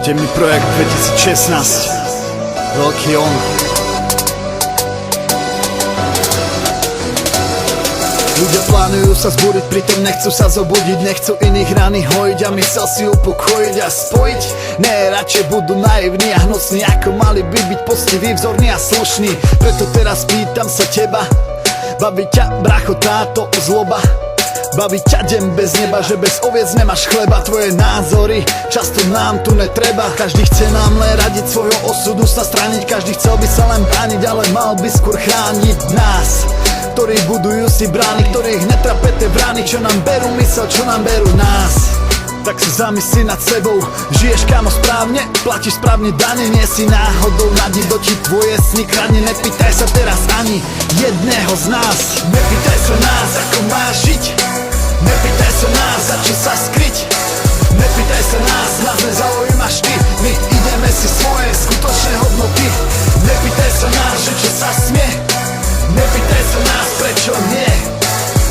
Temný projekt 2016. Veľký on. Ľudia plánujú sa zbúriť, pritom nechcú sa zobudiť. Nechcú iných rany hojiť a mysel si upokojiť a spojiť. Ne, radšej budú naivní a hnusní, ako mali by byť poctiví, vzorní a slušní. Preto teraz pýtam sa teba, baví ťa, bracho, táto zloba? Baví ťa deň bez neba, že bez oviec nemáš chleba. Tvoje názory často nám tu netreba. Každý chce nám len radiť, svojho osudu sa straniť. Každý chcel by sa len brániť, ale mal by skôr chrániť nás, ktorí budujú si brány, ktorých netrape tie brány, čo nám berú mysel, čo nám berú nás. Tak sa zamysli nad sebou, žiješ kámo správne, platíš správne dane, nie si náhodou nadi, ti tvoje sny kradne. Nepýtaj sa teraz ani jedného z nás. Nepýtaj sa nás, ako máš žiť. Nepýtaj sa nás, za čo sa skryť. Nepýtaj sa nás nezaujímaš ty. My ideme si svoje skutočné hodnoty. Nepýtaj sa nás, že čo sa smie. Nepýtaj sa nás, prečo nie.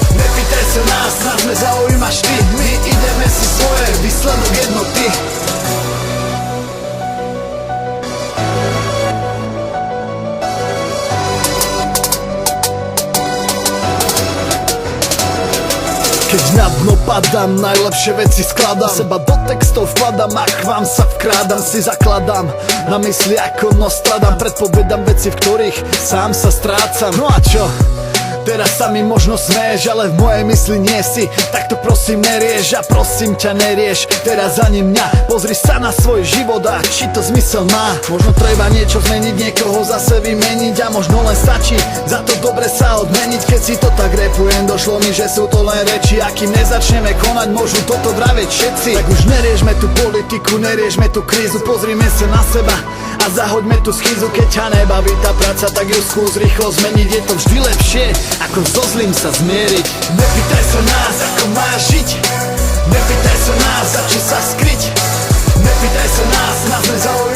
Nepýtaj sa nás nezaujímaš ty. My ideme si svoje, výsledok jednoty. Keď na dno padám, najlepšie veci skladám. Seba do textov vkladám a k vám sa vkrádam. Si zakladám na mysli ako Nostradam. Predpovedám veci, v ktorých sám sa strácam. No a čo? Teraz sa mi možno smeješ, ale v mojej mysli nie si. Tak to prosím nerieš a prosím ťa nerieš teraz ani mňa. Pozri sa na svoj život a či to zmysel má. Možno treba niečo zmeniť, niekoho zase vymeniť. A možno len stačí za to dobre sa odmeniť. Keď si to tak repujem, došlo mi, že sú to len reči. A kým nezačneme konať, môžu toto vraveť všetci. Tak už neriešme tú politiku, neriešme tú krízu. Pozrime sa na seba a zahoďme tú schizu. Keď ťa nebaví tá práca, tak ju skús rýchlo zmeniť. Je to vždy lepšie, ako so zlým sa zmieriť. Nepýtaj sa nás, ako máš žiť. Nepýtaj sa nás, za čo sa skryť. Nepýtaj sa nás nezaujímaš